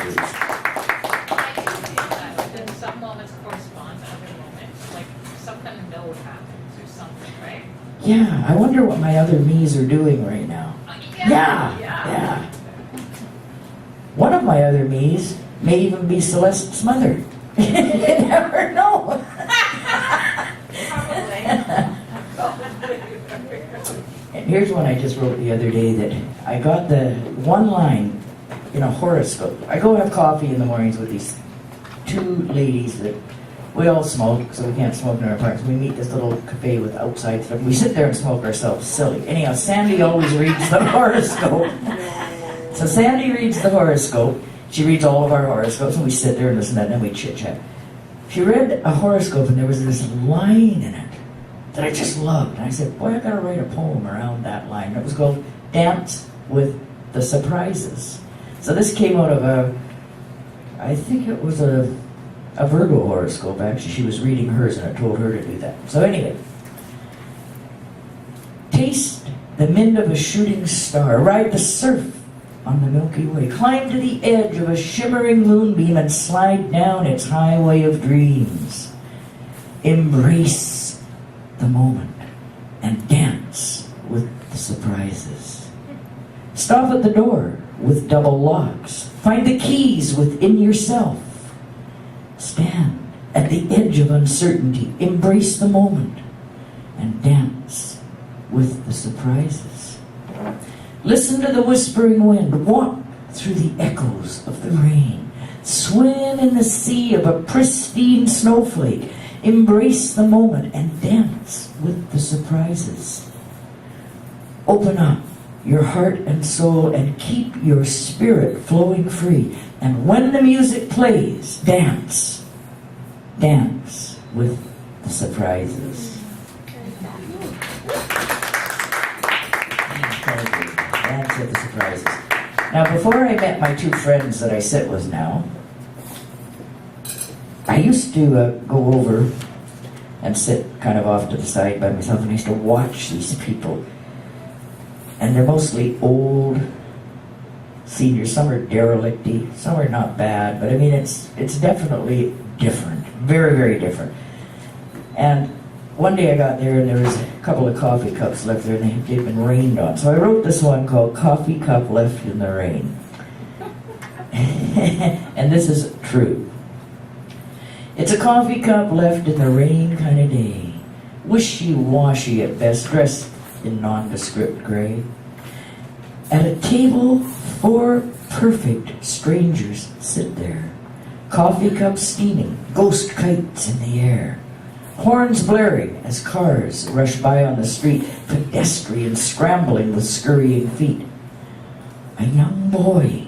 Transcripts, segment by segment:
is. I do feel that, that some moments correspond to other moments, like some kind of node happens or something, right? Yeah, I wonder what my other me's are doing right now. Yeah. Yeah. One of my other me's may even be Celeste's mother. You never know. And here's one I just wrote the other day that I got the one line in a horoscope. I go have coffee in the mornings with these two ladies that we all smoke, so we can't smoke in our apartments. We meet this little cafe with outside stuff. We sit there and smoke ourselves silly. Anyhow, Sandy always reads the horoscope. So Sandy reads the horoscope. She reads all of our horoscopes, and we sit there and listen to that, and then we chit-chat. She read a horoscope, and there was this line in it that I just loved. And I said, boy, I gotta write a poem around that line. It was called Dance with the Surprises. So this came out of I think it was a Virgo horoscope, actually. She was reading hers, and it told her to do that. So anyway, taste the mint of a shooting star, ride the surf on the Milky Way, climb to the edge of a shimmering moonbeam and slide down its highway of dreams. Embrace the moment and dance with the surprises. Stop at the door with double locks. Find the keys within yourself. Stand at the edge of uncertainty. Embrace the moment and dance with the surprises. Listen to the whispering wind. Walk through the echoes of the rain. Swim in the sea of a pristine snowflake. Embrace the moment and dance with the surprises. Open up your heart and soul and keep your spirit flowing free. And when the music plays, dance. Dance with the surprises. Dance with the surprises. Now, before I met my two friends that I sit with now, I used to go over and sit kind of off to the side by myself, and I used to watch these people. And they're mostly old seniors. Some are derelict-y, some are not bad, but I mean, it's definitely different. Very, very different. And one day I got there, and there was a couple of coffee cups left there, and they'd been rained on. So I wrote this one called Coffee Cup Left in the Rain. And this is true. It's a coffee cup left in the rain kind of day. Wishy-washy at best, dressed in nondescript gray. At a table, 4 perfect strangers sit there. Coffee cups steaming, ghost kites in the air. Horns blaring as cars rush by on the street, pedestrians scrambling with scurrying feet. A young boy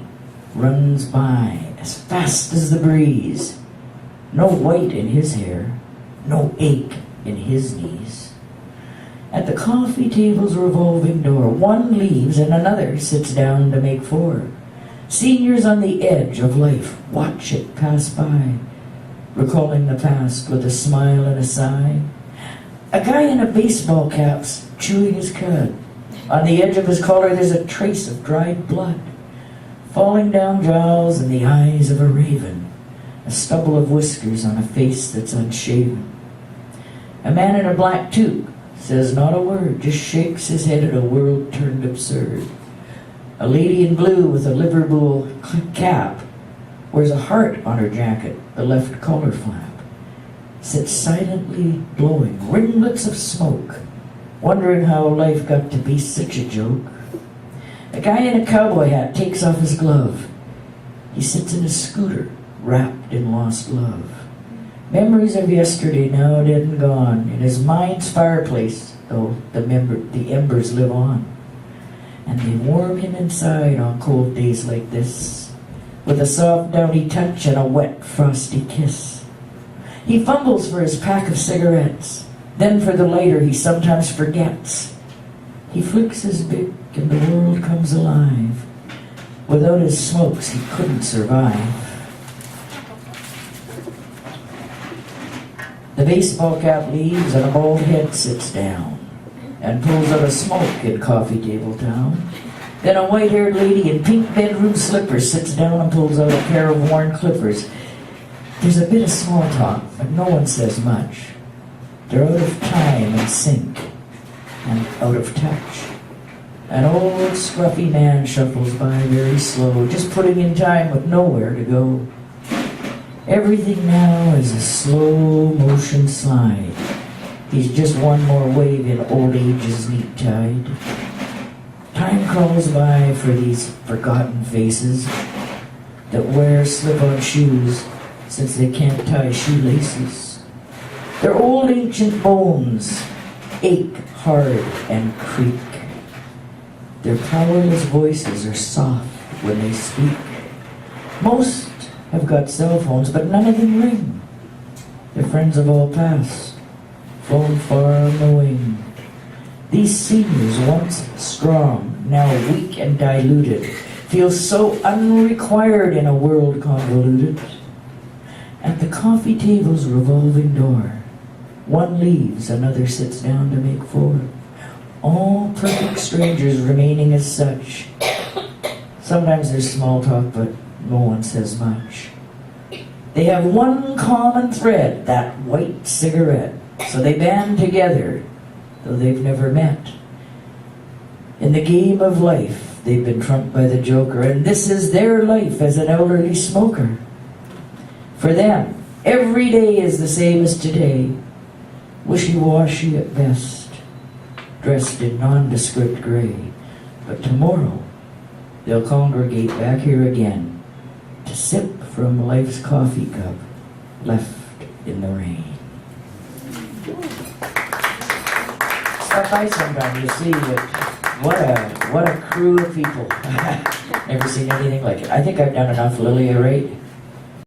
runs by as fast as the breeze. No white in his hair, no ache in his knees. At the coffee table's revolving door, one leaves and another sits down to make 4. Seniors on the edge of life watch it pass by, recalling the past with a smile and a sigh. A guy in a baseball cap's chewing his cud. On the edge of his collar there's a trace of dried blood, falling down jowls in the eyes of a raven. A stubble of whiskers on a face that's unshaven. A man in a black toque says not a word, just shakes his head at a world turned absurd. A lady in blue with a Liverpool cap wears a heart on her jacket, the left collar flap. Sits silently blowing ringlets of smoke, wondering how life got to be such a joke. A guy in a cowboy hat takes off his glove. He sits in a scooter, wrapped in lost love. Memories of yesterday now dead and gone. In his mind's fireplace, though, the embers live on. And they warm him inside on cold days like this, with a soft downy touch and a wet frosty kiss. He fumbles for his pack of cigarettes, then for the lighter he sometimes forgets. He flicks his bic and the world comes alive. Without his smokes he couldn't survive. The baseball cap leaves and a bald head sits down and pulls out a smoke in coffee table town. Then a white-haired lady in pink bedroom slippers sits down and pulls out a pair of worn clippers. There's a bit of small talk, but no one says much. They're out of time and sync, and out of touch. An old scruffy man shuffles by very slow, just putting in time with nowhere to go. Everything now is a slow motion slide. He's just one more wave in old age's neat tide. Time crawls by for these forgotten faces that wear slip-on shoes since they can't tie shoelaces. Their old ancient bones ache hard and creak. Their powerless voices are soft when they speak. Most have got cell phones, but none of them ring. Their friends have all passed, flown far on the wing. These seniors, once strong, now weak and diluted, feel so unrequired in a world convoluted. At the coffee table's revolving door, one leaves, another sits down to make four. All perfect strangers remaining as such. Sometimes there's small talk, but no one says much. They have one common thread, that white cigarette. So they band together, though they've never met. In the game of life, they've been trumped by the joker, and this is their life as an elderly smoker. For them, every day is the same as today, wishy-washy at best, dressed in nondescript gray. But tomorrow, they'll congregate back here again to sip from life's coffee cup left in the rain. Stop by sometime, you'll see what a crew of people. Never seen anything like it. I think I've done enough, Lilia, right?